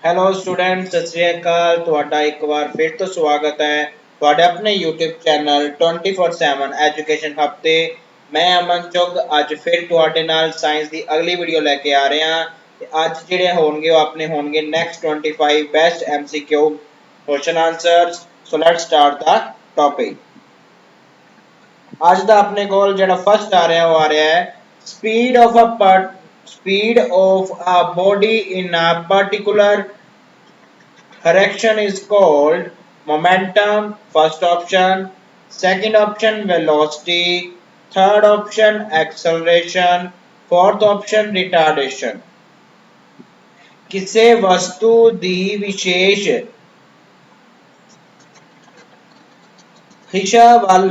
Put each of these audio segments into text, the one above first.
Hello student Sat Sri ਅਕਾਲ ਤੁਹਾਡਾ ਇੱਕ ਵਾਰ ਫਿਰ ਤੋਂ ਸਵਾਗਤ ਹੈ ਤੁਹਾਡੇ ਆਪਣੇ YouTube ਚੈਨਲ 24/7 ਐਜੂਕੇਸ਼ਨ ਹੱਬ ਤੇ ਮੈਂ ਅਮਨ ਚੁਗ ਅੱਜ ਫਿਰ ਤੁਹਾਡੇ ਨਾਲ ਸਾਇੰਸ ਦੀ ਅਗਲੀ ਵੀਡੀਓ ਲੈ ਕੇ ਆ ਰਿਹਾ ਹਾਂ ਤੇ ਅੱਜ ਜਿਹੜੇ ਹੋਣਗੇ ਉਹ ਆਪਣੇ ਹੋਣਗੇ next 25 best MCQ question answers so let's start the topic ਅੱਜ ਦਾ ਆਪਣੇ ਕੋਲ ਜਿਹੜਾ ਫਸਟ ਆ ਰਿਹਾ ਉਹ ਆ ਰਿਹਾ ਹੈ speed of a body in a particular direction is called momentum. First option. Second option velocity. Third option acceleration. Fourth option retardation. ਕਿਸੇ ਵਸਤੂ ਦੀ ਵਿਸ਼ੇਸ਼ ਦਿਸ਼ਾ ਵੱਲ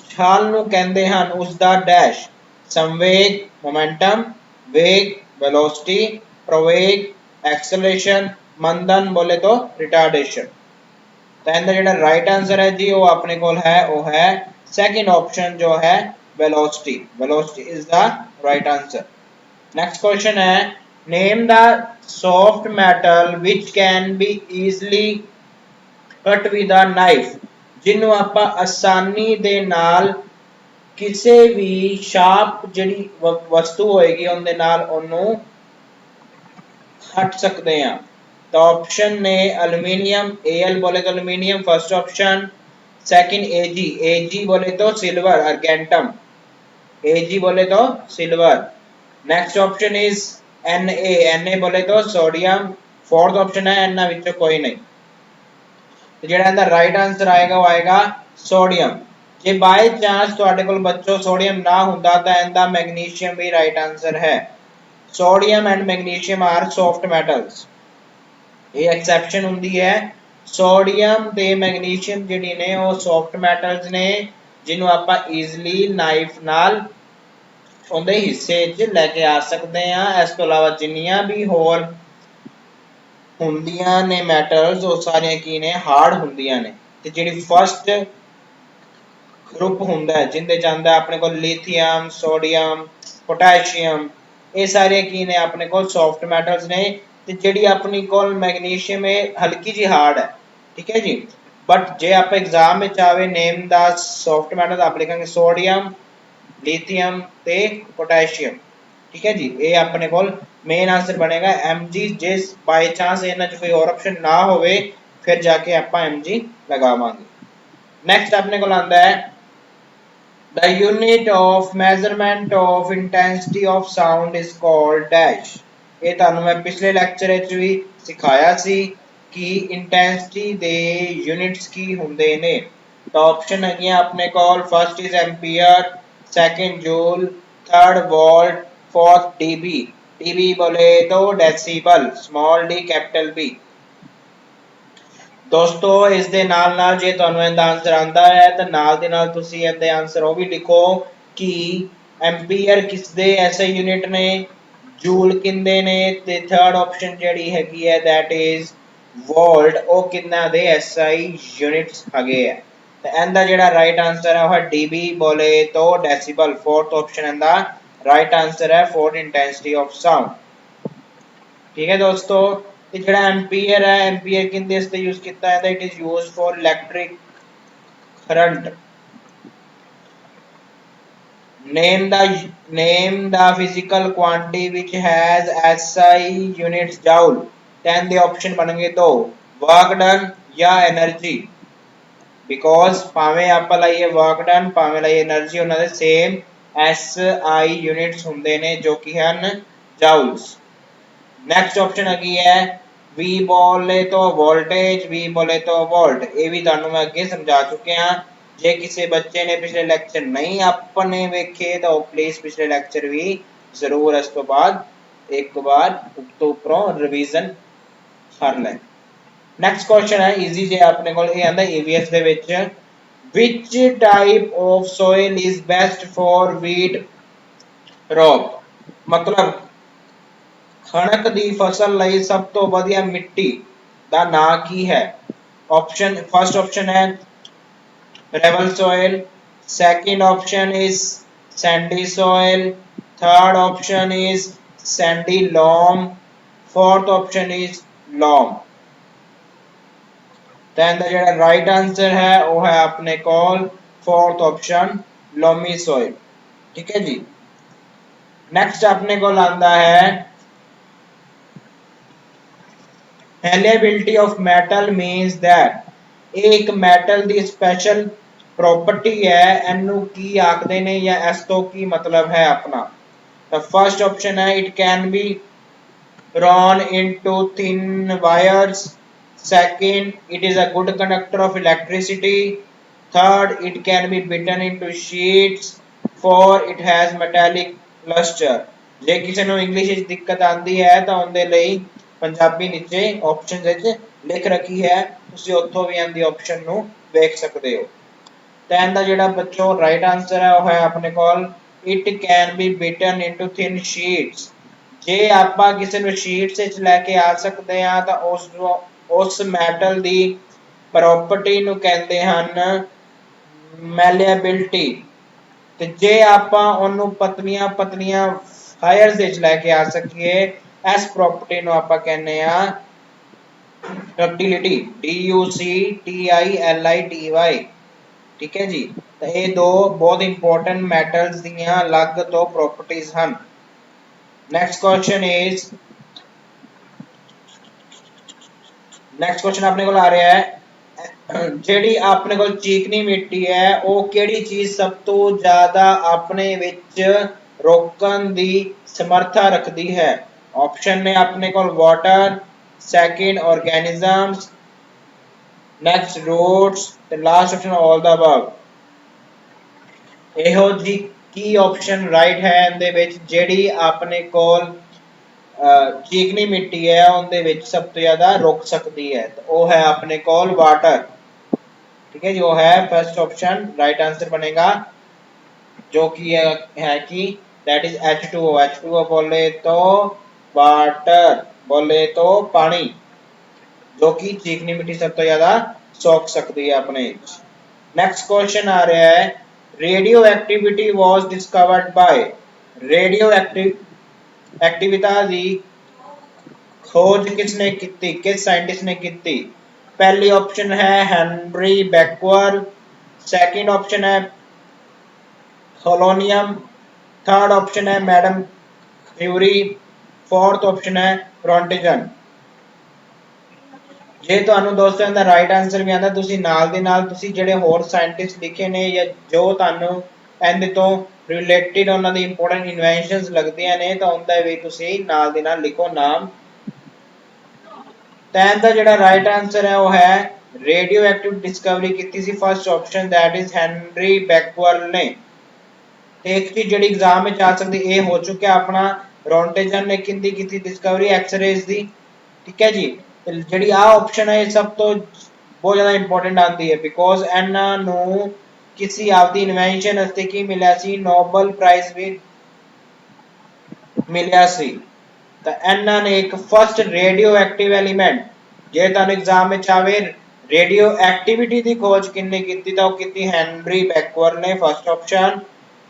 ਛਾਲ ਨੂੰ ਕਹਿੰਦੇ ਹਨ ਉਸ ਦਾ ਡੈਸ਼ ਸੰਵੇਗ ਮੋਮੈਂਟਮ वेग वेलोसिटी प्रवेग एक्सेलरेशन मंदन बोले तो रिटार्डेशन तो इनका जो राइट आंसर है जी वो अपने को है वो है सेकंड ऑप्शन जो है velocity velocity is the right answer next question है name the soft metal which can be easily cut with a knife जिन्हों आप आसानी दे नाल ਕਿਸੇ ਵੀ ਸ਼ਾਰਪ ਜਿਹੜੀ ਵਸਤੂ ਹੋਏਗੀ ਉਹਦੇ ਨਾਲ ਉਹਨੂੰ ਹਟ ਸਕਦੇ ਆ ਤਾਂ ਆਪਸ਼ਨ ਨੇ ਐਲੂਮੀਨੀਅਮ Al बोले तो aluminium first option second Ag बोले तो सिल्वर अर्गेंटम Ag बोले तो silver next option is Na बोले तो सोडियम फोर्थ ऑप्शन है ਇਹਨਾਂ ਵਿੱਚੋਂ ਕੋਈ ਨਹੀਂ ਤੇ ਜਿਹੜਾ ਇਹਦਾ ਰਾਈਟ ਆਨਸਰ ਆਏਗਾ ਉਹ ਆਏਗਾ सोडियम ਜੇ ਬਾਈ ਚਾਂਸ ਤੁਹਾਡੇ ਕੋਲ ਬੱਚੋ ਸੋਡੀਅਮ ਨਾ ਹੁੰਦਾ ਤਾਂ ਇਹਦਾ ਮੈਗਨੀਸ਼ੀਅਮ ਵੀ ਰਾਈਟ ਆਨਸਰ ਹੈ sodium and magnesium are soft metals ਇਹ ਐਕਸੈਪਸ਼ਨ ਹੁੰਦੀ ਹੈ ਸੋਡੀਅਮ ਤੇ ਮੈਗਨੀਸ਼ੀਅਮ ਜਿਹੜੀ ਨੇ ਉਹ ਸੌਫਟ ਮੈਟਲਸ ਨੇ ਜਿਹਨੂੰ ਆਪਾਂ ਈਜ਼ੀਲੀ ਨਾਈਫ ਨਾਲ ਉਹਦੇ ਹਿੱਸੇ 'ਚ ਲੈ ਕੇ ਆ ਸਕਦੇ ਆ ਇਸ ਤੋਂ ਇਲਾਵਾ ਜਿੰਨੀਆਂ ਵੀ ਹੋਰ ਹੁੰਦੀਆਂ ਨੇ ਮੈਟਲਸ ਉਹ ਸਾਰੀਆਂ ਕੀ ਨੇ ਹਾਰਡ ਹੁੰਦੀਆਂ ਨੇ ਤੇ ਜਿਹੜੀ ਫਸਟ ग्रुप ਹੁੰਦਾ ਜਿੰਦੇ ਜਾਂਦਾ ਆਪਣੇ ਕੋਲ ਲਿਥੀਅਮ ਸੋਡੀਅਮ ਪੋਟਾਸ਼ੀਅਮ ਇਹ ਸਾਰੇ ਕੀ ਨੇ ਆਪਣੇ ਕੋਲ ਸੌਫਟ ਮੈਟਲਸ ਨੇ ਤੇ ਜਿਹੜੀ ਆਪਣੀ ਕੋਲ ਮੈਗਨੀਸ਼ੀਅਮ ਹੈ ਹਲਕੀ ਜੀ ਹਾਰਡ ਹੈ ਠੀਕ ਹੈ ਜੀ ਬਟ ਜੇ ਆਪਾਂ ਐਗਜ਼ਾਮ ਵਿੱਚ ਆਵੇ ਨੇਮ ਦਾ ਸੌਫਟ ਮੈਟਲ ਆਪਾਂ ਲਿਖਾਂਗੇ ਸੋਡੀਅਮ ਲਿਥੀਅਮ ਤੇ ਪੋਟਾਸ਼ੀਅਮ ਠੀਕ ਹੈ ਜੀ ਇਹ ਆਪਣੇ ਕੋਲ ਮੇਨ ਆਨਸਰ ਬਣੇਗਾ Mg ਜੇ ਬਾਈ ਚਾਂਸ ਇਹਨਾਂ 'ਚ ਕੋਈ ਹੋਰ ਆਪਸ਼ਨ ਨਾ ਹੋਵੇ ਫਿਰ ਜਾ ਕੇ ਆਪਾਂ Mg ਲਗਾਵਾਂਗੇ ਨੈਕਸਟ ਆਪਣੇ ਕੋਲ ਆਂਦਾ ਹੈ The unit of measurement of intensity of sound is called dash. ਇਹ ਤੁਹਾਨੂੰ ਮੈਂ ਪਿਛਲੇ ਲੈਕਚਰ ਵਿੱਚ ਵੀ ਸਿਖਾਇਆ ਸੀ ਕਿ ਇੰਟੈਂਸਿਟੀ ਦੇ ਯੂਨਿਟਸ ਕੀ ਹੁੰਦੇ ਨੇ ਤਾਂ ਆਪਸ਼ਨ ਹੈਗੀਆਂ ਆਪਣੇ ਕੋਲ first is ampere second joule third volt fourth dB dB बोले तो decibel small d capital B ਦੋਸਤੋ ਇਸ ਦੇ ਨਾਲ ਜੇ ਤੁਹਾਨੂੰ ਇਹਦਾ ਆਨਸਰ ਆਂਦਾ ਹੈ ਤਾਂ ਨਾਲ ਦੇ ਨਾਲ ਤੁਸੀਂ ਇਹਦੇ ਆਨਸਰ ਉਹ ਵੀ ਲਿਖੋ ਕਿ ਐਂਪੀਅਰ ਕਿਸ ਦੇ ਐਸਆਈ ਯੂਨਿਟ ਨੇ ਜੂਲ ਕਿੰਦੇ ਨੇ ਤੇ ਥਰਡ ਆਪਸ਼ਨ ਜਿਹੜੀ ਹੈਗੀ ਹੈ that is ਵੋਲਟ ਉਹ ਕਿੰਨਾ ਦੇ ਐਸਆਈ ਯੂਨਿਟਸ ਹੈਗੇ ਆ ਤੇ ਇਹਦਾ ਜਿਹੜਾ ਰਾਈਟ ਆਨਸਰ ਹੈ ਉਹ dB ਬੋਲੇ तो ਡੈਸੀਬਲ ਫੋਰਥ ਆਪਸ਼ਨ ਇਹਦਾ ਰਾਈਟ ਆਨਸਰ ਹੈ ਫੋਰ ਇੰਟੈਂਸਿਟੀ ਆਫ ਸਾਊਂਡ ਠੀਕ ਹੈ ਦੋਸਤੋ ਤੇ ਜਿਹੜਾ ਐਂਪੀਅਰ ਹੈ ਐਂਪੀਅਰ ਕਿੰਦੇ ਵਾਸਤੇ ਯੂਜ਼ ਕੀਤਾ ਜਾਂਦਾ it is used for electric current name the physical quantity which has SI units joule then the option ਬਣਨਗੇ ਦੋ work done ਜਾਂ energy because ਭਾਵੇਂ ਆਪਾਂ ਲਈਏ work done ਭਾਵੇਂ ਲਈਏ energy ਉਹਨਾਂ ਦੇ same SI units ਹੁੰਦੇ ਨੇ ਜੋ ਕਿ ਹਨ joules नेक्स्ट ऑप्शन हैगी है V बोले तो वोल्टेज V बोले तो वोल्ट ये भी ਤੁਹਾਨੂੰ मैं ਅੱਗੇ ਸਮਝਾ ਚੁੱਕੇ ਹਾਂ ਜੇ ਕਿਸੇ ਬੱਚੇ ਨੇ ਪਿਛਲੇ ਲੈਕਚਰ ਨਹੀਂ ਆਪਣੇ ਵੇਖੇ ਤਾਂ ਪਲੀਜ਼ ਪਿਛਲੇ ਲੈਕਚਰ ਵੀ ਜ਼ਰੂਰ ਇਸ ਤੋਂ ਬਾਅਦ ਇੱਕ ਵਾਰ ਉੱਤੋਂ ਉੱਪਰੋਂ ਰਿਵੀਜ਼ਨ ਕਰ ਲੈ ਨੈਕਸਟ ਕੁਐਸਚਨ ਹੈ ਈਜ਼ੀ ਜੇ ਆਪਣੇ ਕੋਲ ਇਹ ਆਂਦਾ EVS ਦੇ ਵਿੱਚ which type of soil is best for wheat crop मतलब ਕਣਕ ਦੀ ਫਸਲ ਲਈ ਸਭ ਤੋਂ ਵਧੀਆ ਮਿੱਟੀ ਦਾ ਨਾਂ ਕੀ ਹੈ ਆਪਸ਼ਨ ਫਰਸਟ ਆਪਸ਼ਨ ਹੈ gravel soil second option is sandy soil third option is sandy loam fourth option is loam. Then दा जेड़ा राइट आंसर है वो है अपने कोल फोर्थ ऑप्शन लोमी सॉइल। ठीक है जी। नेक्स्ट अपने को आंदा है malleability of metal means that एक मेटल दी स्पेशल प्रॉपर्टी है एनू की आखदे ने या एस तो की मतलब है अपना। द फर्स्ट ऑप्शन है it can be drawn into thin wires. Second, it is a good conductor of electricity. Third, it can be beaten into sheets. Four, it has metallic luster. ਜੇ ਕਿਸੇ ਨੂੰ English ਵਿੱਚ ਦਿੱਕਤ ਆਂਦੀ ਹੈ ਤਾਂ ਉਹਦੇ ਲਈ ਪੰਜਾਬੀ ਨੀਚੇ ਆਪਸ਼ਨ ਵਿੱਚ ਲਿਖ ਰੱਖੀ ਹੈ, ਤੁਸੀਂ ਉੱਥੋਂ ਵੀ ਇਹਦੀ ਆਪਸ਼ਨ ਨੂੰ ਵੇਖ ਸਕਦੇ ਹੋ। ਤਾਂ ਇਹਦਾ ਜਿਹੜਾ ਬੱਚੋ ਰਾਈਟ ਆਨਸਰ ਹੈ ਉਹ ਹੈ ਆਪਣੇ ਕੋਲ it can be beaten into thin sheets. ਜੇ ਆਪਾਂ ਕਿਸੇ ਨੂੰ ਸ਼ੀਟਸ ਵਿੱਚ ਲੈ ਕੇ ਆ ਸਕਦੇ ਹਾਂ ਤਾਂ ਉਸ ਮੈਟਲ ਦੀ ਪ੍ਰੋਪਰਟੀ ਨੂੰ ਕਹਿੰਦੇ ਹਨ ਮੈਲੀਏਬਿਲਿਟੀ। ਤੇ ਜੇ ਆਪਾਂ ਉਹਨੂੰ ਪਤਲੀਆਂ ਪਤਲੀਆਂ ਵਾਇਰਸ ਵਿੱਚ ਲੈ ਕੇ ਆ ਸਕੀਏ ਇਸ ਪ੍ਰੋਪਰਟੀ ਨੂੰ ਆਪਾਂ ਕਹਿੰਦੇ ਆ ਡਕਟਿਲਿਟੀ DUCTILITY। ठीक है जी। तो ये दो बहुत इंपॉर्टेंट मेटल्स दियां अलग तो प्रॉपर्टीज हैं। नेक्स्ट क्वेश्चन अपने को आ रहा है ਜਿਹੜੀ ਆਪਣੇ ਕੋਲ ਚੀਕਨੀ ਮਿੱਟੀ ਹੈ ਉਹ ਕਿਹੜੀ ਚੀਜ਼ ਸਭ ਤੋਂ ਜ਼ਿਆਦਾ ਆਪਣੇ ਵਿੱਚ ਰੋਕਣ ਦੀ ਸਮਰੱਥਾ ਰੱਖਦੀ ਹੈ। ਆਪਸ਼ਨ ਨੇ ਆਪਣੇ ਕੋਲ water, second organisms, next roots, the last option all the above। ਇਹੋ ਜੀ ਕੀ ਆਪਸ਼ਨ ਰਾਈਟ ਹੈ ਇਹਦੇ ਵਿੱਚ ਜਿਹੜੀ ਆਪਣੇ ਕੋਲ ਚੀਕਨੀ ਮਿੱਟੀ ਹੈ ਉਹਦੇ ਵਿੱਚ ਸਭ ਤੋਂ ਜ਼ਿਆਦਾ ਰੁਕ ਸਕਦੀ ਹੈ तो वो है अपने कोल वाटर। ठीक है जी, वो है फर्स्ट ऑप्शन राइट आंसर बनेगा जो कि है कि दैट इज H2O। H2O बोले तो वाटर, बोले तो पानी, जो कि चीकनी मिट्टी सब तो ज्यादा सोख सकती है अपने। नेक्स्ट क्वेश्चन आ रहा है radio activity was discovered by. Radio activity दी खोज किसने की, किस साइंटिस्ट ने की? पहली ऑप्शन है हेनरी बैक्वेल, सेकंड ऑप्शन है पोलोनियम, थर्ड ऑप्शन है मैडम क्यूरी, फोर्थ ऑप्शन है रॉन्टिजन। ਜੇ ਤੁਹਾਨੂੰ ਦੋਸਤੋ ਇਹਦਾ ਰਾਈਟ ਆਨਸਰ ਵੀ ਆਂਦਾ ਤੁਸੀਂ ਨਾਲ ਦੇ ਨਾਲ ਤੁਸੀਂ ਜਿਹੜੇ ਹੋਰ ਸਾਇੰਟਿਸਟ ਲਿਖੇ ਨੇ ਜਾਂ ਜੋ ਤੁਹਾਨੂੰ ਇਹਦੇ ਤੋਂ ਰਿਲੇਟਡ ਉਹਨਾਂ ਦੀ ਇੰਪੋਰਟੈਂਟ ਇਨਵੈਂਸ਼ਨਸ ਲੱਗਦੀਆਂ ਨੇ ਤਾਂ ਉਹਦਾ ਵੀ ਤੁਸੀਂ ਨਾਲ ਦੇ ਨਾਲ ਲਿਖੋ ਨਾਮ। ਤਾਂ ਇਹਦਾ ਜਿਹੜਾ ਰਾਈਟ ਆਨਸਰ ਹੈ ਉਹ ਹੈ ਰੇਡੀਓ ਐਕਟਿਵ ਡਿਸਕਵਰੀ ਕੀਤੀ ਸੀ first option that is Henry Becquerel ਨੇ। ਤੇ ਇੱਕ ਚੀਜ਼ ਜਿਹੜੀ ਐਗਜ਼ਾਮ ਵਿੱਚ ਆ ਸਕਦੀ ਇਹ ਹੋ ਚੁੱਕਿਆ ਆਪਣਾ ਰੌਂਟੇਜਨ ਨੇ ਕਿੰਦੀ ਕੀਤੀ ਡਿਸਕਵਰੀ ਐਕਸ-ਰੇਜ਼ ਦੀ। ठीक है जी। ਜਿਹੜੀ ਆ ਆਪਸ਼ਨ ਹੈ ਸਭ ਤੋਂ ਬਹੁਤ ਜ਼ਿਆਦਾ ਇੰਪੋਰਟੈਂਟ ਆਂਦੀ ਹੈ ਬਿਕੋਜ਼ ਇਹਨਾਂ ਨੂੰ ਕਿਸੇ ਆਪਦੀ ਇਨਵੈਂਸ਼ਨ ਵਾਸਤੇ ਕੀ ਮਿਲਿਆ ਸੀ ਨੋਬਲ ਪ੍ਰਾਈਜ਼ ਵੀ ਮਿਲਿਆ ਸੀ। ਤਾਂ ਇਹਨਾਂ ਨੇ ਇੱਕ ਫਸਟ ਰੇਡੀਓ ਐਕਟਿਵ ਐਲੀਮੈਂਟ ਜੇ ਤੁਹਾਨੂੰ ਐਗਜ਼ਾਮ ਵਿੱਚ ਆਵੇ ਰੇਡੀਓ ਐਕਟੀਵਿਟੀ ਦੀ ਖੋਜ ਕਿੰਨੇ ਕੀਤੀ ਤਾਂ ਉਹ ਕੀਤੀ ਹੈਨਰੀ ਬੈਕਵੈਲ ਨੇ ਫਸਟ ਆਪਸ਼ਨ।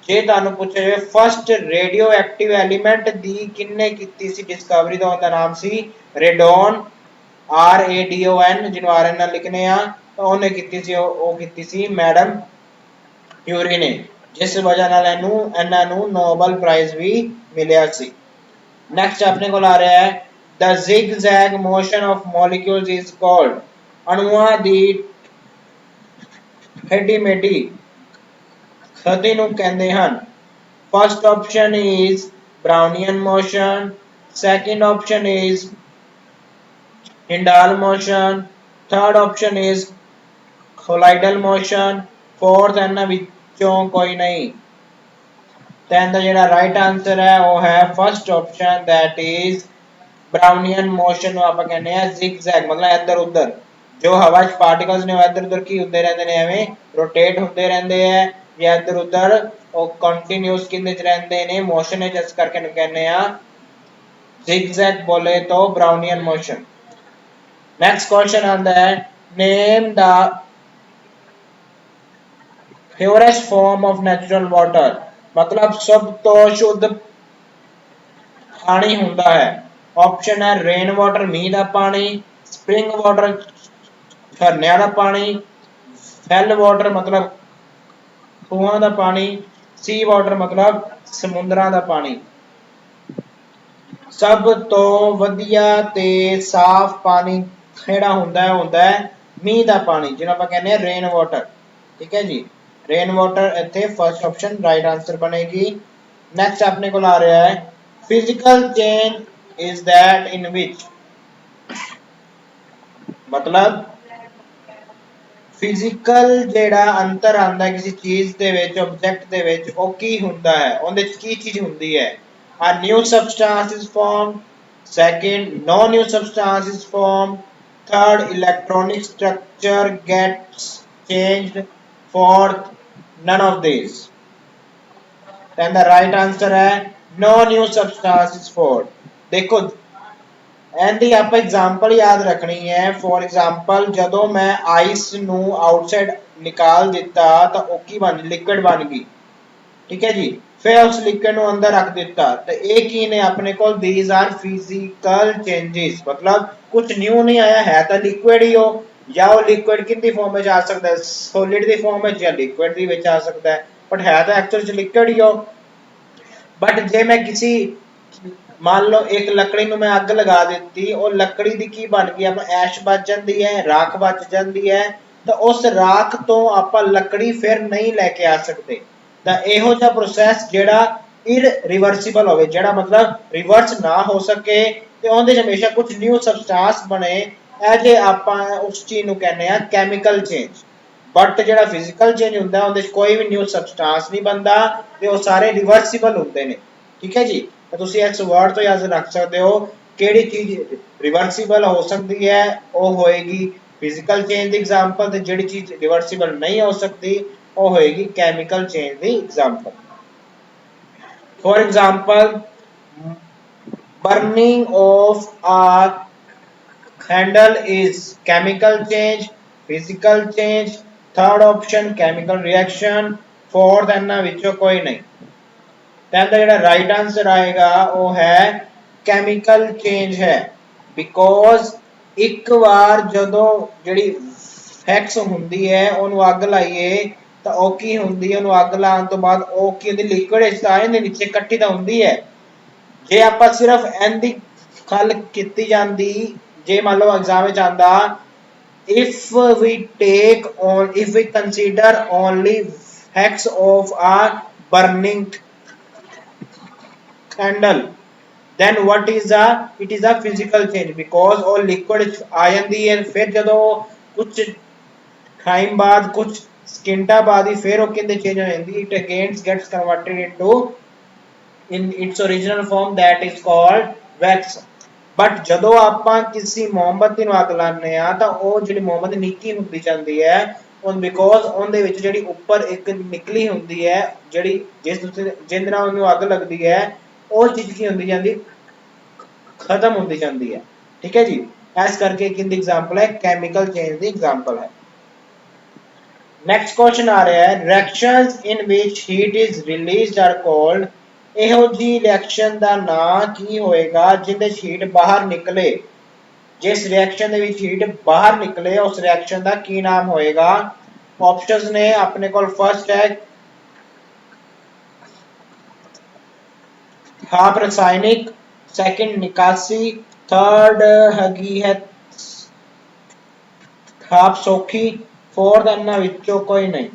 ਜੇ ਤੁਹਾਨੂੰ ਪੁੱਛਿਆ ਜਾਵੇ ਫਸਟ ਰੇਡੀਓ ਐਕਟਿਵ ਐਲੀਮੈਂਟ ਦੀ ਕਿੰਨੇ ਕੀਤੀ ਸੀ ਡਿਸਕਵਰੀ ਦਾ ਉਹਦਾ ਨਾਮ ਸੀ रेडोन RADON ਜਿਹਨੂੰ RN ਨਾਲ ਲਿਖਨੇ ਆ ਤਾਂ ਉਹਨੇ ਕੀਤੀ ਸੀ ਉਹ ਕੀਤੀ ਸੀ ਮੈਡਮ ਕਿਊਰੀ ਨੇ ਜਿਸ ਵਜ੍ਹਾ ਨਾਲ ਇਹਨਾਂ ਨੂੰ ਨੋਬਲ ਪ੍ਰਾਈਜ਼ ਵੀ ਮਿਲਿਆ ਸੀ। ਨੈਕਸਟ ਆਪਣੇ ਕੋਲ ਆ ਰਿਹਾ ਹੈ the zigzag motion of molecules is called। ਅਣੂਆਂ ਦੀ ਟੇਢੀ ਮੇਢੀ ਗਤੀ ਨੂੰ ਕਹਿੰਦੇ ਹਨ। First option is Brownian motion, second option is Tyndall motion, third option is colloidal motion, fourth ਇਹਨਾਂ ਵਿੱਚੋਂ ਕੋਈ ਨਹੀਂ। ਤਾਂ ਇਹਦਾ ਜਿਹੜਾ ਰਾਈਟ ਆਨਸਰ ਹੈ ਉਹ ਹੈ first option that is Brownian motion ਨੂੰ ਆਪਾਂ ਕਹਿੰਦੇ ਆ zigzag ਮਤਲਬ ਇੱਧਰ ਉੱਧਰ ਜੋ ਹਵਾ 'ਚ ਪਾਰਟੀਕਲਸ ਨੇ ਉਹ ਇੱਧਰ ਉੱਧਰ ਕੀ ਹੁੰਦੇ ਰਹਿੰਦੇ ਨੇ ਐਵੇਂ ਰੋਟੇਟ ਹੁੰਦੇ ਰਹਿੰਦੇ ਹੈ ਜਾਂ ਇੱਧਰ ਉੱਧਰ ਉਹ ਕੰਟੀਨਿਊਸ ਕਿੰਦੇ 'ਚ ਰਹਿੰਦੇ ਨੇ ਮੋਸ਼ਨ ਵਿੱਚ ਇਸ ਕਰਕੇ ਇਹਨੂੰ ਕਹਿੰਦੇ ਆ zigzag बोले तो Brownian motion। नेक्स्ट क्वेश्चन आता है name the purest form of natural water मतलब सब तो शुद्ध पानी होता है ऑप्शन है रेन वाटर मींह का पानी, स्प्रिंग वाटर झरनिया का पानी, वेल वाटर मतलब खूहों का पानी, सी वाटर मतलब समुद्रां का पानी। सब तो वधिया ते साफ पानी किहड़ा हुंदा है मींह का पानी जिन्हों आपां कहने हैं रेन वाटर। ठीक है जी, रेन वाटर इत्थे फर्स्ट ऑप्शन राइट आंसर बनेगी। नेक्स्ट अपने को आ रहा है physical change is that in which, मतलब फिजिकल जेड़ा अंतर आंदा किसी चीज दे विच ऑब्जेक्ट दे विच ओ की हुंदा है, उहदे च की चीज हुंदी है। A new substance is formed, second no new substance is formed, third electronic structure gets changed, fourth none of these। then the right answer है no new substance is formed। देखो ਇਹਦੀ ਆਪਾਂ एग्जांपल याद रखनी है। फॉर एग्जांपल ਜਦੋਂ मैं ice ਨੂੰ आउटसाइड निकाल ਦਿੱਤਾ ਤਾਂ ਉਹ ਕੀ ਬਣ ਲਿਕਵਿਡ ਬਣ ਗਈ। ठीक है जी, फिर उस लिक्विड ਨੂੰ अंदर रख ਦਿੱਤਾ तो ਇਹ ਕੀ ਨੇ ਆਪਣੇ ਕੋਲ these are physical changes, मतलब कुछ न्यू नहीं आया है तो लिक्विड ही हो, या वो लिक्विड किंदी फॉर्म में आ सकता है सॉलिड दी फॉर्म में या लिक्विड दी विच आ सकता है, बट है तो एक्चुअल च लिक्विड ही हो। बट जे मैं किसी मान लो एक लकड़ी ਨੂੰ मैं अग लगा दी और लकड़ी दी की बन गई अपना ऐश बच जाती है, राख बच जाती है, तो उस राख तो आप लकड़ी फिर नहीं लैके आ सकते। तो इहो जिहा प्रोसैस जिहड़ा इरिवर्सिबल होवे, जिहड़ा मतलब रिवर्स ना हो सके ते उहदे च हमेशा कुछ न्यू सबस्टांस बने, ਇਹ जे आपां उस चीज़ ਨੂੰ कहने आ कैमिकल चेंज। बट जिहड़ा फिजिकल चेंज हुंदा उहदे च कोई भी न्यू सबस्टांस नहीं बनता ते वो सारे रिवर्सिबल हुंदे ने। ठीक है जी, तो तुसीं इस वर्ड तो याद रख सकते हो किहड़ी चीज़ रिवर्सिबल हो सकती है वो होएगी फिजिकल चेंज दी एग्जांपल, ते जिहड़ी चीज़ रिवर्सिबल नहीं हो सकती वो होएगी chemical change the example. For example burning of a candle is chemical change, physical change, third option chemical reaction, fourth ਇਹਨਾਂ ਵਿੱਚੋਂ ਕੋਈ नहीं। then ਦਾ ਜਿਹੜਾ right answer ਆਏਗਾ ਉਹ ਹੈ chemical change है, because ਇੱਕ ਵਾਰ ਜਦੋਂ ਜਿਹੜੀ ਫੈਕਸ ਹੁੰਦੀ ਹੈ ਉਹਨੂੰ ਅੱਗ ਲਾਈਏ ਤਾਂ ਉਹ ਕੀ ਹੁੰਦੀ ਹੈ, ਉਹਨੂੰ ਅੱਗ ਲਾਉਣ ਤੋਂ ਬਾਅਦ ਉਹ ਕੀ ਹੁੰਦੀ ਲਿਕੁਇਡ ਵਿੱਚ ਆ ਜਾਂਦੀ, ਨੀਚੇ ਇਕੱਠੀ ਤਾਂ ਹੁੰਦੀ ਹੈ। ਜੇ ਆਪਾਂ ਸਿਰਫ ਇਹਦੀ ਖਲ ਕੀਤੀ ਜਾਂਦੀ, ਜੇ ਮੰਨ ਲਓ ਐਗਜ਼ਾਮ ਵਿੱਚ ਆਂਦਾ if we take on if we consider only facts of a burning candle then what is a it is a physical change, because ਉਹ ਲਿਕੁਇਡ ਆ ਜਾਂਦੀ ਹੈ ਫਿਰ ਜਦੋਂ ਕੁਝ ਟਾਈਮ ਬਾਅਦ ਕੁਝ ਸਕਿੰਟਾਂ ਬਾਅਦ ਹੀ ਫਿਰ ਉਹ ਕਿੰਦੇ ਚੇਂਜ ਹੋ ਜਾਂਦੀ, it again gets converted into in its original form that is called wax। But ਜਦੋਂ ਆਪਾਂ ਕਿਸੇ ਮੋਮਬੱਤੀ ਨੂੰ ਅੱਗ ਲਾਉਂਦੇ ਆ ਤਾਂ ਉਹ ਜਿਹੜੀ ਮੋਮਬੱਤੀ ਨਿੱਕੀ ਹੁੰਦੀ ਜਾਂਦੀ ਹੈ on because ਉਹਦੇ ਵਿੱਚ ਜਿਹੜੀ ਉੱਪਰ ਇੱਕ ਨਿਕਲੀ ਹੁੰਦੀ ਹੈ ਜਿਹੜੀ ਜਿਸ ਨਾਲ ਉਹਨੂੰ ਅੱਗ ਲੱਗਦੀ ਹੈ ਉਹ ਚੀਜ਼ ਕੀ ਹੁੰਦੀ ਜਾਂਦੀ ਖਤਮ ਹੁੰਦੀ ਜਾਂਦੀ ਹੈ। ठीक है जी, ਇਸ ਕਰਕੇ ਕਿੰਦੀ एग्जांपल है केमिकल चेंज ਦੀ एग्जांपल है। नेक्स्ट क्वेश्चन आ रहा है reactions in which heat is released are called, ਇਹੋ जी रिएक्शन ਦਾ ਨਾਂ ਕੀ ਹੋਏਗਾ ਜਿਹਦੇ ਹੀਟ ਬਾਹਰ ਨਿਕਲੇ, जिस रिएक्शन ਦੇ ਵਿੱਚ ਹੀਟ ਬਾਹਰ ਨਿਕਲੇ ਉਸ रिएक्शन ਦਾ ਕੀ ਨਾਮ ਹੋਏਗਾ। ऑप्शंस ने अपने को फर्स्ट है भाप रासायनिक, सेकंड निकासी, थर्ड हैगी है भाप सौखी, फोर्थ ਇਹਨਾਂ ਵਿੱਚੋਂ कोई नहीं।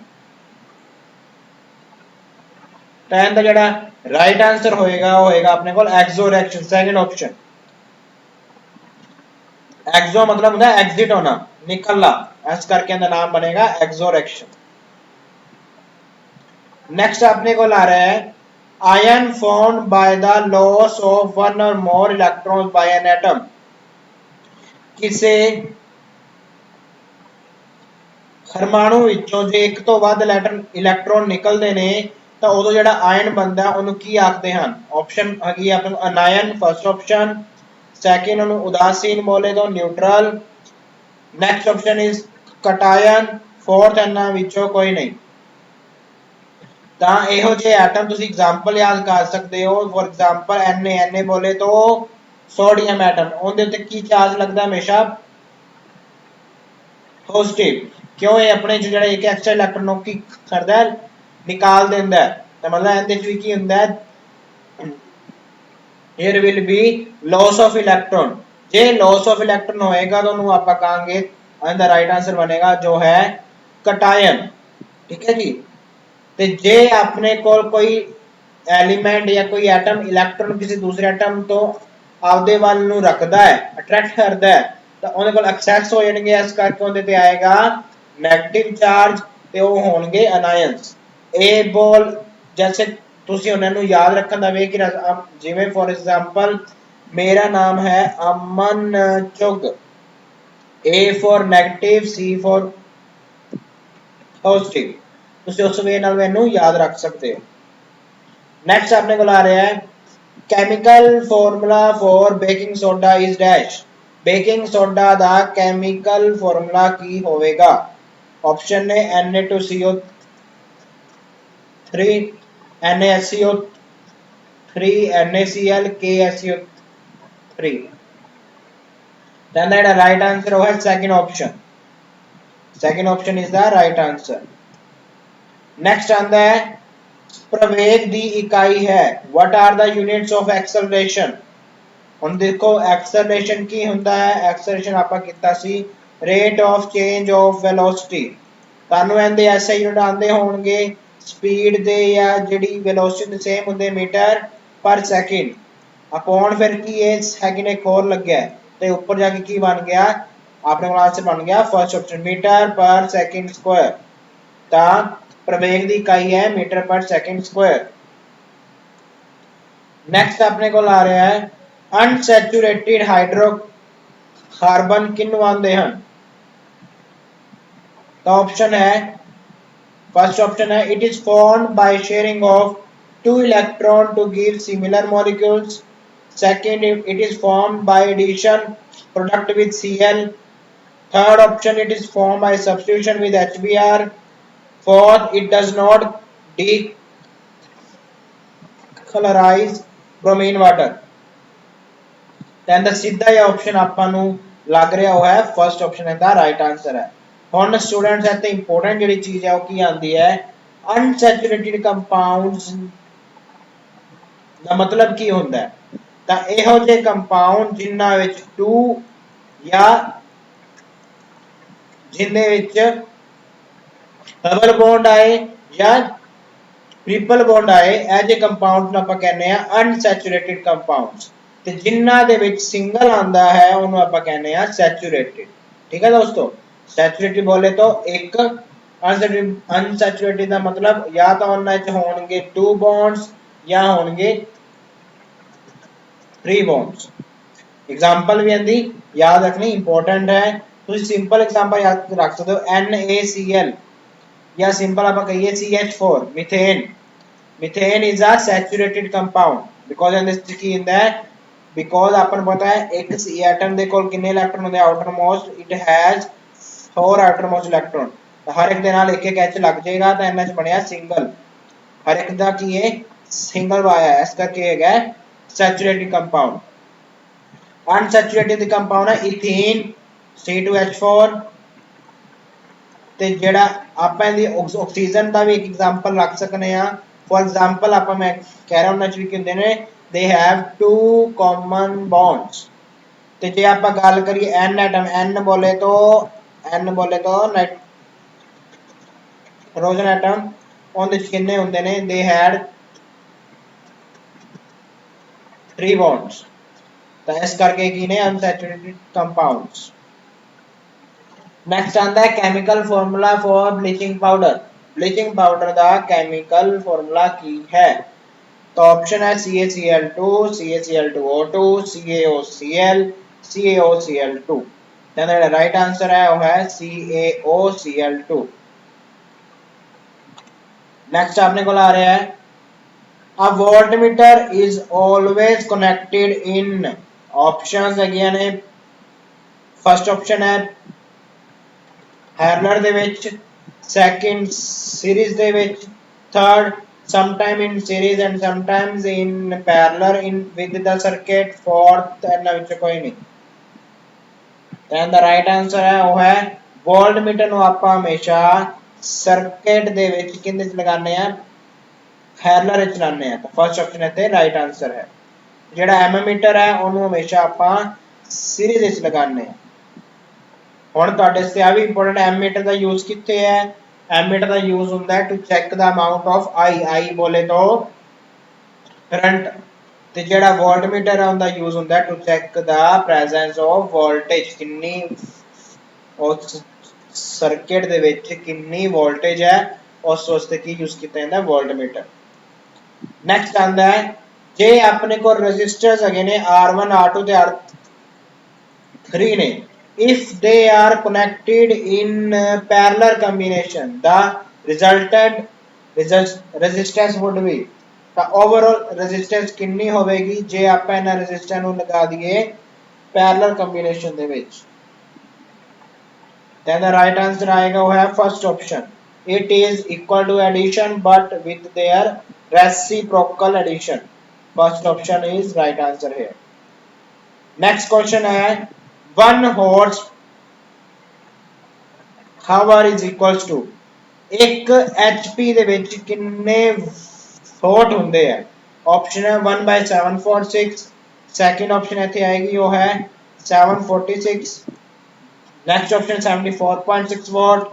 तो ਇਹਦਾ ਜਿਹੜਾ राइट आंसर होएगा होएगा अपने को एक्सो रिएक्शन, सेकंड ऑप्शन। एक्सो मतलब होता है एग्जिट होना, निकलना, इस करके अंदर नाम बनेगा एक्सो रिएक्शन। नेक्स्ट अपने को ला रहा है ion formed by the loss of one or more electrons by an atom, किसे परमाणु विचों जे एक तो ਵੱਧ इलेक्ट्रॉन निकलते ने तो उदों जिहड़ा आयन बनता उन्होंने की आखते हैं। ऑप्शन हैगी अपने अनायन फर्स्ट ऑप्शन, सैकेंड उन्होंने उदासीन बोले तो neutral, next option is cation, fourth इन्हां विचों कोई नहीं। तो इहो जे एटम तुसीं एग्जांपल याद कर सकते हो, फॉर एग्जांपल Na बोले तो सोडियम एटम ਉਹਦੇ ਉੱਤੇ ਕੀ ਚਾਰਜ ਲੱਗਦਾ ਹਮੇਸ਼ਾ पॉजिटिव क्यों ये अपने जो ਜਿਹੜਾ ਇੱਕ ਐਕਸਟਰਾ ਇਲੈਕਟ੍ਰੋਨ ਨੂੰ ਕੀ ਕਰਦਾ ਹੈ ਨਿਕਾਲ ਦਿੰਦਾ ਹੈ ਤਾਂ ਮਤਲਬ ਇਹਦੇ ਵਿੱਚ ਵੀ ਕੀ ਹੁੰਦਾ ਹੈ here will be loss of electron ਜੇ loss of electron ਹੋਏਗਾ ਤਾਂ ਉਹਨੂੰ ਆਪਾਂ ਕਹਾਂਗੇ ਇਹਦਾ ਰਾਈਟ ਆंसर ਬਣੇਗਾ ਜੋ ਹੈ ਕਟਾਇਨ ਠੀਕ ਹੈ ਜੀ ਤੇ ਜੇ ਆਪਣੇ ਕੋਲ ਕੋਈ एलिमेंट या कोई एटम इलेक्ट्रॉन किसी दूसरे एटम तो आपदे वाल ਨੂੰ ਰੱਖਦਾ ਹੈ ਅਟਰੈਕਟ ਕਰਦਾ ਹੈ ਤਾਂ ਉਹਦੇ ਕੋਲ ਐਕਸੈਸ ਹੋ ਜਾਣਗੇ ਇਸ ਕਰਕੇ ਉਹਦੇ ਤੇ ਆਏਗਾ 네ਗੇਟਿਵ ਚਾਰਜ ਤੇ ਉਹ ਹੋਣਗੇ ਅਨਾਇਨਸ ਇਹ ਬੋਲ ਜੈਸੇ ਤੁਸੀਂ ਉਹਨਾਂ ਨੂੰ ਯਾਦ ਰੱਖਣ ਦਾ ਵੇ ਕਿ ਜਿਵੇਂ ਫੋਰ ਐਗਜ਼ਾਮਪਲ ਮੇਰਾ ਨਾਮ ਹੈ ਅਮਨ ਚੁਗ A for negative C for positive ਤੁਸੀਂ ਉਸ ਵੇ ਨਾਲ ਮੈਨੂੰ ਯਾਦ ਰੱਖ ਸਕਦੇ ਹੋ नेक्स्ट अपने को ला रहा है chemical formula for baking soda is dash baking soda दा केमिकल फॉर्मूला की होवेगा ऑप्शन ने Na2CO3 NaSCO3 NaCl KaCO3 then the right answer है second option is the right answer next आता है प्रवेग दी इकाई है what are the units of acceleration ਹੁਣ ਦੇਖੋ एक्सेलरेशन ਕੀ ਹੁੰਦਾ ਹੈ एक्सेलरेशन ਆਪਾਂ ਕੀਤਾ ਸੀ rate of change of velocity ਤੁਹਾਨੂੰ ਇਹਦੇ ਐਸੇ ਯੂਨਿਟ ਆਂਦੇ ਹੋਣਗੇ ਸਪੀਡ ਦੇ ਜਾਂ ਜਿਹੜੀ ਵੈਲੋਸਿਟੀ ਦੇ ਸੇਮ ਹੁੰਦੇ ਮੀਟਰ ਪਰ ਸੈਕਿੰਡ ਅਪੋਨ ਫਿਰ ਕੀ ਇਹ ਸੈਕਿੰਡ ਇੱਕ ਹੋਰ ਲੱਗਿਆ ਤੇ ਉੱਪਰ ਜਾ ਕੇ ਕੀ ਬਣ ਗਿਆ ਆਪਣੇ ਕੋਲ ਆਂਸਰ ਬਣ ਗਿਆ first option metre per second square ਤਾਂ प्रवेग की इकाई है मीटर पर सेकंड स्क्वायर नेक्स्ट अपने को आ रहा है अनसैचुरेटेड हाइड्रोकार्बन किन्नू आंदे हैं तो ऑप्शन है फर्स्ट ऑप्शन है it is formed by sharing of two electron to give similar molecules second it is formed by addition product with Cl third option it is formed by substitution with HBr fourth it does not decolorize bromine water then the ਸਿੱਧਾ ਇਹ option ਆਪਾਂ ਨੂੰ ਲੱਗ ਰਿਹਾ ਉਹ ਹੈ first option ਇਹਦਾ right answer ਹੈ ਹੁਣ ਸਟੂਡੈਂਟਸ ਇੱਥੇ ਇੰਪੋਰਟੈਂਟ ਜਿਹੜੀ ਚੀਜ਼ ਹੈ ਉਹ ਕੀ ਆਂਦੀ ਹੈ ਅਨਸੈਚੁਰੇਟਿਡ ਕੰਪਾਊਂਡਸ ਦਾ ਮਤਲਬ ਕੀ ਹੁੰਦਾ ਹੈ ਤਾਂ ਇਹੋ ਜਿਹੇ ਕੰਪਾਊਂਡ ਜਿਨ੍ਹਾਂ ਵਿੱਚ 2 ਜਾਂ ਜਿਨ੍ਹਾਂ ਵਿੱਚ डबल बॉन्ड आए या ट्रिपल बॉन्ड आए एज ए कंपाउंड ਨੂੰ ਆਪਾਂ ਕਹਿੰਦੇ ਆ ਅਨਸੈਚੁਰੇਟਿਡ ਕੰਪਾਊਂਡਸ ਤੇ ਜਿਨ੍ਹਾਂ ਦੇ ਵਿੱਚ ਸਿੰਗਲ ਆਂਦਾ ਹੈ ਉਹਨੂੰ ਆਪਾਂ ਕਹਿੰਦੇ ਆ ਸੈਚੁਰੇਟਿਡ ਠੀਕ ਹੈ ਦੋਸਤੋ ਸੈਚੁਰੇਟਿਡ ਬੋਲੇ ਤਾਂ ਇੱਕ ਅਨਸੈਚੁਰੇਟਿਡ ਦਾ ਮਤਲਬ ਜਾਂ ਤਾਂ ਉਹਨਾਂ ਵਿੱਚ ਹੋਣਗੇ 2 ਬੌਂਡਸ ਜਾਂ ਹੋਣਗੇ 3 ਬੌਂਡਸ एग्जांपल भी आंदी याद रखनी इंपॉर्टेंट है ਤੁਸੀਂ ਸਿੰਪਲ एग्जांपल याद रख सकते हो NaCl या सिंपल आप कहिए CH4 methane methane is a saturated compound because in this की इन दैट बिकॉज़ अपन पता है एक एटम दे कोल कितने इलेक्ट्रॉन होंगे outer most it has 4 outer most electron तो हर एक दे नाल एक एक एच लग जाएगा तो एनएच बनया सिंगल हर एक दा की है सिंगल आया है इस करके है सैचुरेटेड कंपाउंड अनसैचुरेटेड कंपाउंड है इथीन C2H4 ਤੇ ਜਿਹੜਾ ਆਪਾਂ ਇਹਦੀ ਆਕਸੀਜਨ ਦਾ ਵੀ ਇੱਕ ਐਗਜ਼ਾਮਪਲ ਰੱਖ ਸਕਨੇ ਆ ਫॉर ਐਗਜ਼ਾਮਪਲ ਆਪਾਂ ਮੈਂ ਕਹਿ ਰਿਹਾ ਉਹਨਾਂ ਚ ਵੀ ਕੀ ਹੁੰਦੇ ਨੇ they have to common bonds ਤੇ ਜੇ ਆਪਾਂ ਗੱਲ ਕਰੀਏ n ਐਟਮ n ਬੋਲੇ ਤਾਂ ਹਾਈਡਰੋਜਨ ਐਟਮ ਉਹਦੇ ਚ ਕਿੰਨੇ ਹੁੰਦੇ ਨੇ ਦੇ ਹੈਡ 3 ਬੌਂਡਸ ਤਾਂ ਇਸ ਕਰਕੇ ਕੀ ਨੇ ਅਨਸੈਚੁਰੇਟਿਡ ਕੰਪਾਊਂਡਸ नेक्स्ट आता है chemical formula for bleaching powder का केमिकल फॉर्मूला की है तो ऑप्शन है CaCl2 CaCl2O2 CaOCl CaOCl2 then the right answer है वो है CaOCl2 नेक्स्ट आपने को ला रहा है a voltmeter is always connected in options again है फर्स्ट ऑप्शन है हैरनर ਦੇ ਵਿੱਚ ਸੈਕਿੰਡ ਸੀਰੀਜ਼ ਦੇ ਵਿੱਚ third sometime in series and sometimes in parallel in with the circuit fourth ਇਹਨਾਂ ਵਿੱਚ ਕੋਈ ਨਹੀਂ then the right answer ਹੈ ਉਹ ਹੈ ਵੋਲਟਮੀਟਰ ਨੂੰ ਆਪਾਂ ਹਮੇਸ਼ਾ ਸਰਕਟ ਦੇ ਵਿੱਚ ਕਿੰਨੇ ਚ ਲਗਾਉਂਦੇ ਆ ਪੈਰਲਲ ਵਿੱਚ ਲਾਉਂਦੇ ਆ ਤਾਂ ਫਸਟ ਆਪਸ਼ਨ ਇੱਥੇ ਰਾਈਟ ਆਨਸਰ ਹੈ ਜਿਹੜਾ ਐਮੀਟਰ ਹੈ ਉਹਨੂੰ ਹਮੇਸ਼ਾ ਆਪਾਂ ਸੀਰੀਜ਼ ਵਿੱਚ ਲਗਾਉਂਦੇ ਆ ਹੁਣ ਤੁਹਾਡੇ ਵਾਸਤੇ ਆ ਵੀ ਇੰਪੋਰਟੈਂਟ ਐਮੀਟਰ ਦਾ ਯੂਜ਼ ਕਿੱਥੇ ਹੈ ਐਮੀਟਰ ਦਾ ਯੂਜ਼ ਹੁੰਦਾ ਹੈ to check the amount of I ਬੋਲੇ ਤੋਂ ਕਰੰਟ ਤੇ ਜਿਹੜਾ ਵੋਲਟਮੀਟਰ ਹੈ ਉਹਦਾ ਯੂਜ਼ ਹੁੰਦਾ ਹੈ to check the presence of voltage ਕਿੰਨੀ ਉਸ ਸਰਕਟ ਦੇ ਵਿੱਚ ਕਿੰਨੀ ਵੋਲਟੇਜ ਹੈ ਉਸ ਵਾਸਤੇ ਕੀ ਯੂਜ਼ ਕੀਤਾ ਜਾਂਦਾ ਵੋਲਟਮੀਟਰ ਨੈਕਸਟ ਆਂਦਾ ਹੈ ਜੇ ਆਪਣੇ ਕੋਲ ਰੈਜ਼ਿਸਟਰਸ ਹੈਗੇ ਨੇ R1 R2 ਤੇ R3 ਨੇ if they are connected in parallel combination the resultant resistance would be ਤਾਂ overall resistance ਕਿੰਨੀ ਹੋਵੇਗੀ ਜੇ ਆਪਾਂ ਇਹਨਾਂ ਰੈਜ਼ਿਸਟਰ ਨੂੰ ਲਗਾ ਦਈਏ parallel combination ਦੇ ਵਿੱਚ then the right answer आएगा वो है first option it is equal to addition but with their reciprocal addition first option is right answer here next question है 1 horse power is equals to 1 HP ਦੇ ਵਿੱਚ ਕਿੰਨੇ vote ਹੁੰਦੇ ਆ option ਹੈ 1/746 ਸੈਕਿੰਡ ਆਪਸ਼ਨ ਇੱਥੇ ਆਏਗੀ ਉਹ ਹੈ 746 next option 74.6 watt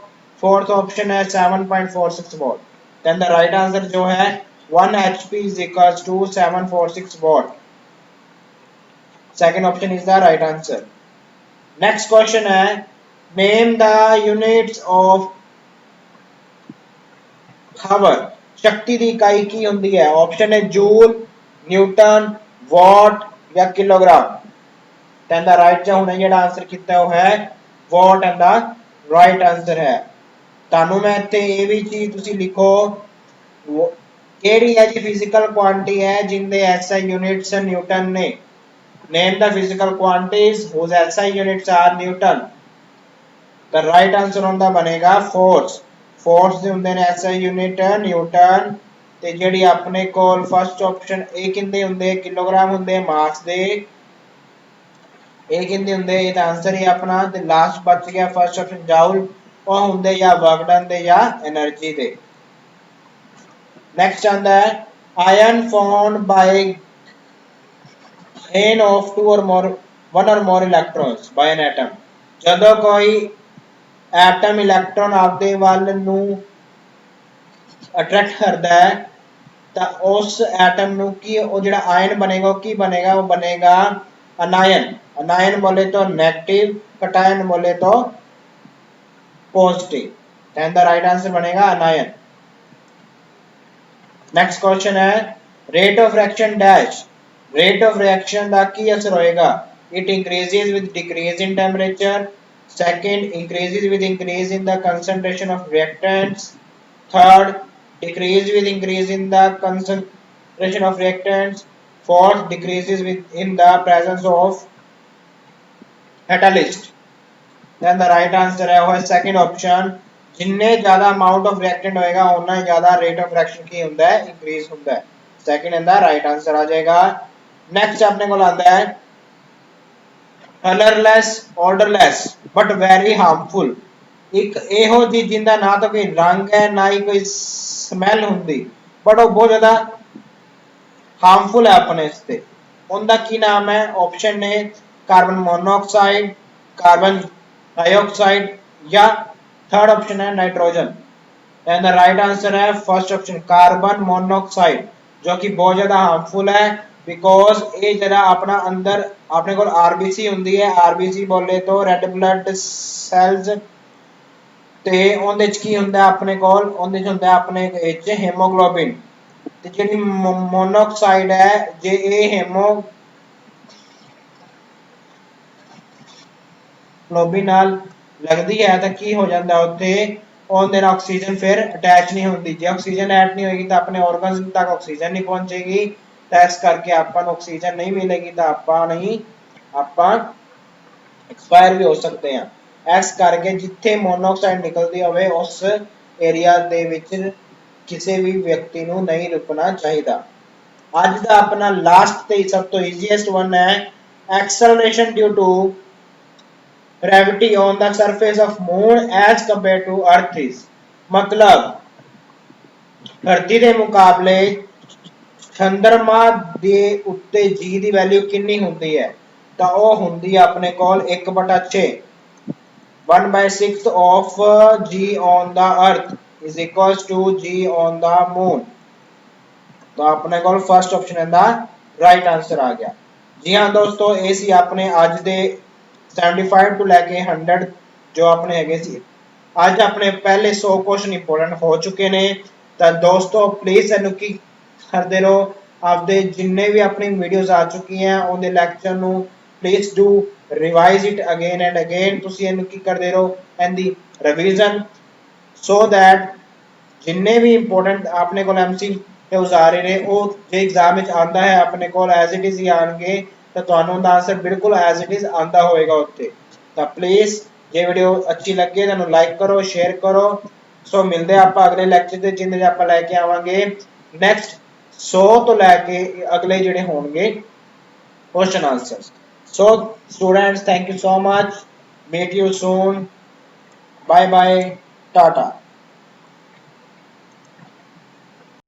fourth option है 7.46 watt then the right answer जो है 1 HP is equals to 746 watt second option is the right answer next question है name the units of power शक्ति की इकाई की होती है ऑप्शन है जूल न्यूटन वॉट या किलोग्राम then the right जो होना जेड़ा आंसर कितना है what and the right answer है ਤੁਹਾਨੂੰ ਮੈਂ ਇੱਥੇ ਇਹ ਵੀ ਚੀਜ਼ ਤੁਸੀਂ ਲਿਖੋ ਕਿਹੜੀ ਹੈ ਜੀ ਫਿਜ਼ੀਕਲ ਕੁਆਂਟੀ ਹੈ ਜਿੰਦੇ ਐਸਆਈ ਯੂਨਿਟਸ ਨਿਊਟਨ ਨੇ ਨੇਮ ਦਾ physical ਕੁਆਂਟੀਜ਼ whose SI units are Newton the right answer ਹੁੰਦਾ ਬਣੇਗਾ ਫੋਰਸ ਫੋਰਸ ਦੇ ਹੁੰਦੇ ਨੇ SI ਯੂਨਿਟ ਨਿਊਟਨ ਤੇ ਜਿਹੜੀ ਆਪਣੇ ਕੋਲ ਫਸਟ ਆਪਸ਼ਨ ਇਹ ਕਿੰਨੇ ਹੁੰਦੇ ਕਿਲੋਗ੍ਰਾਮ ਹੁੰਦੇ ਮਾਸ ਦੇ ਇਹ ਕਿੰਨੇ ਹੁੰਦੇ ਇਹਦਾ ਆਨਸਰ ਹੀ ਆਪਣਾ ਤੇ ਲਾਸਟ ਬਚ ਗਿਆ ਫਸਟ ਆਪਸ਼ਨ ਜਾਊਲ ਉਹ ਹੁੰਦੇ ਜਾਂ ਵਰਕ ਡਨ ਦੇ ਜਾਂ એનર્ਜੀ ਦੇ ਨੈਕਸਟ ਆਂਦਾ ਹੈ ion found by gain of two or more one or more electrons by an atom ਜਦੋਂ ਕੋਈ ਐਟਮ ਇਲੈਕਟ੍ਰੋਨ ਆਪਦੇ ਵੱਲ ਨੂੰ ਅਟਰੈਕਟ ਕਰਦਾ ਹੈ ਤਾਂ ਉਸ ਐਟਮ ਨੂੰ ਕੀ ਉਹ ਜਿਹੜਾ ਆਇਨ ਬਣੇਗਾ ਉਹ ਕੀ ਬਣੇਗਾ ਉਹ ਬਣੇਗਾ अनायन अनायन बोले तो नेगेटिव कटायन बोले तो positive then the right answer बनेगा अनायन नेक्स्ट क्वेश्चन है rate of reaction dash rate of reaction का की असर होएगा it increases with decrease in temperature second increases with increase in the concentration of reactants third decrease with increase in the concentration of reactants fourth decreases with in the presence of catalyst then the right answer है वो है second option जिन्ने ज्यादा amount of reactant होएगा उतना ही ज्यादा rate of reaction की ਹੁੰਦਾ है इंक्रीज ਹੁੰਦਾ है second and the right answer आ जाएगा नेक्स्ट अपने को आता है colourless odourless but very harmful एक ਇਹੋ ਜੀ ਜਿੰਦਾ ਨਾ ਤਾਂ ਕੋਈ ਰੰਗ ਹੈ ਨਾ ਹੀ ਕੋਈ ਸਮੈਲ ਹੁੰਦੀ ਬਟ ਉਹ ਬਹੁਤ ਜ਼ਿਆਦਾ हार्मफुल है अपने इससे उनका की नाम है ऑप्शन ने कार्बन मोनोऑक्साइड कार्बन डाइऑक्साइड या थर्ड ऑप्शन है nitrogen and the right answer है फर्स्ट ऑप्शन कार्बन मोनोऑक्साइड जो कि बहुत ज्यादा हार्मफुल है बिकॉज ये जरा अपना अंदर अपने को आरबीसी होंगी है आरबीसी बोले तो रेड ब्लड सैल्स ते उनदे च की हुंदा अपने कोल उनदे च हुंदा अपने विच हीमोग्लोबिन ਤੇ ਜਿਹੜੀ ਮੋਨੋਆਕਸਾਈਡ ਹੈ ਜੇ ਇਹ ਹੀਮੋਗਲੋਬਿਨ ਨਾਲ ਲੱਗਦੀ ਹੈ ਤਾਂ ਕੀ ਹੋ ਜਾਂਦਾ ਉੱਥੇ ਉਹਦੇ ਨਾਲ ਆਕਸੀਜਨ ਫਿਰ ਅਟੈਚ ਨਹੀਂ ਹੁੰਦੀ ਜੇ ਆਕਸੀਜਨ ਐਡ ਨਹੀਂ ਹੋਏਗੀ ਤਾਂ ਆਪਣੇ ਆਰਗਨਸ ਤੱਕ ਆਕਸੀਜਨ ਨਹੀਂ ਪਹੁੰਚੇਗੀ ਤਾਂ ਇਸ ਕਰਕੇ ਆਪਾਂ ਨੂੰ ਆਕਸੀਜਨ ਨਹੀਂ ਮਿਲੇਗੀ ਤਾਂ ਆਪਾਂ ਐਕਸਪਾਇਰ ਵੀ ਹੋ ਸਕਦੇ ਹਾਂ ਇਸ ਕਰਕੇ ਜਿੱਥੇ ਮੋਨੋਆਕਸਾਈਡ ਨਿਕਲਦੀ ਹੋਵੇ ਉਸ ਏਰੀਆ ਦੇ ਵਿੱਚ ਕਿਸੇ ਵੀ ਵਿਅਕਤੀ ਨੂੰ ਨਹੀਂ ਰੁਕਣਾ ਚਾਹੀਦਾ। ਅੱਜ ਦਾ ਆਪਣਾ ਲਾਸਟ ਤੇ ਸਭ ਤੋਂ ਈਜ਼ੀਐਸਟ ਵਨ ਹੈ acceleration due to gravity on the surface of moon as compared to earth is। मतलब ਧਰਤੀ ਦੇ ਮੁਕਾਬਲੇ ਚੰਦਰਮਾ ਦੇ ਉੱਤੇ g ਦੀ ਵੈਲਿਊ ਕਿੰਨੀ ਹੁੰਦੀ ਹੈ ਤਾਂ ਉਹ ਹੁੰਦੀ ਹੈ ਆਪਣੇ ਕੋਲ 1/6 1/6 of g on the earth is equals to g on the moon। तो अपने को फर्स्ट ऑप्शन ਇਹਦਾ ਰਾਈਟ ਆਨਸਰ ਆ ਗਿਆ। ਜੀ ਹਾਂ ਦੋਸਤੋ ਇਹ ਸੀ ਆਪਣੇ ਅੱਜ ਦੇ 75 ਤੋਂ ਲੈ ਕੇ 100 ਜੋ ਆਪਣੇ ਹੈਗੇ ਸੀ। ਅੱਜ ਆਪਣੇ ਪਹਿਲੇ 100 ਕੁਐਸਚਨ ਇੰਪੋਰਟੈਂਟ ਹੋ ਚੁੱਕੇ ਨੇ ਤਾਂ ਦੋਸਤੋ ਪਲੀਜ਼ ਇਹਨੂੰ ਕੀ ਕਰਦੇ ਰਹੋ ਆਪਦੇ ਜਿੰਨੇ ਵੀ ਆਪਣੀ ਵੀਡੀਓਜ਼ ਆ ਚੁੱਕੀਆਂ ਉਹਦੇ ਲੈਕਚਰ ਨੂੰ please do revise it again and again. ਤੁਸੀਂ ਇਹਨੂੰ ਕੀ ਕਰਦੇ ਰਹੋ ਇਹਦੀ ਰਿਵੀਜ਼ਨ ਸੋ ਦੈਟ ਜਿੰਨੇ ਵੀ ਇੰਪੋਰਟੈਂਟ ਆਪਣੇ ਕੋਲ ਐਮਸੀ ਤੇ ਉਜ਼ਾਰੇ ਨੇ ਉਹ ਜੇ ਐਗਜ਼ਾਮ ਵਿੱਚ ਆਂਦਾ ਹੈ ਆਪਣੇ ਕੋਲ ਐਜ਼ ਇਟ ਇਜ਼ ਹੀ ਆਣਗੇ ਤਾਂ ਤੁਹਾਨੂੰ ਉਹਦਾ ਆਨਸਰ ਬਿਲਕੁਲ ਐਜ਼ ਇਟ ਇਜ਼ ਆਂਦਾ ਹੋਏਗਾ ਉੱਤੇ। ਤਾਂ ਪਲੀਜ਼ ਜੇ ਵੀਡੀਓ ਅੱਛੀ ਲੱਗੇ ਤਾਂ ਨੂੰ ਲਾਈਕ ਕਰੋ ਸ਼ੇਅਰ ਕਰੋ। ਸੋ ਮਿਲਦੇ ਆਪਾਂ ਅਗਲੇ ਲੈਕਚਰ ਦੇ ਜਿੰਦੇ ਆਪਾਂ ਲੈ ਕੇ ਆਵਾਂਗੇ ਨੈਕਸਟ 100 ਤੋਂ ਲੈ ਕੇ ਅਗਲੇ ਜਿਹੜੇ ਹੋਣਗੇ question answers. So students, thank you so much, meet you soon, bye bye, tata।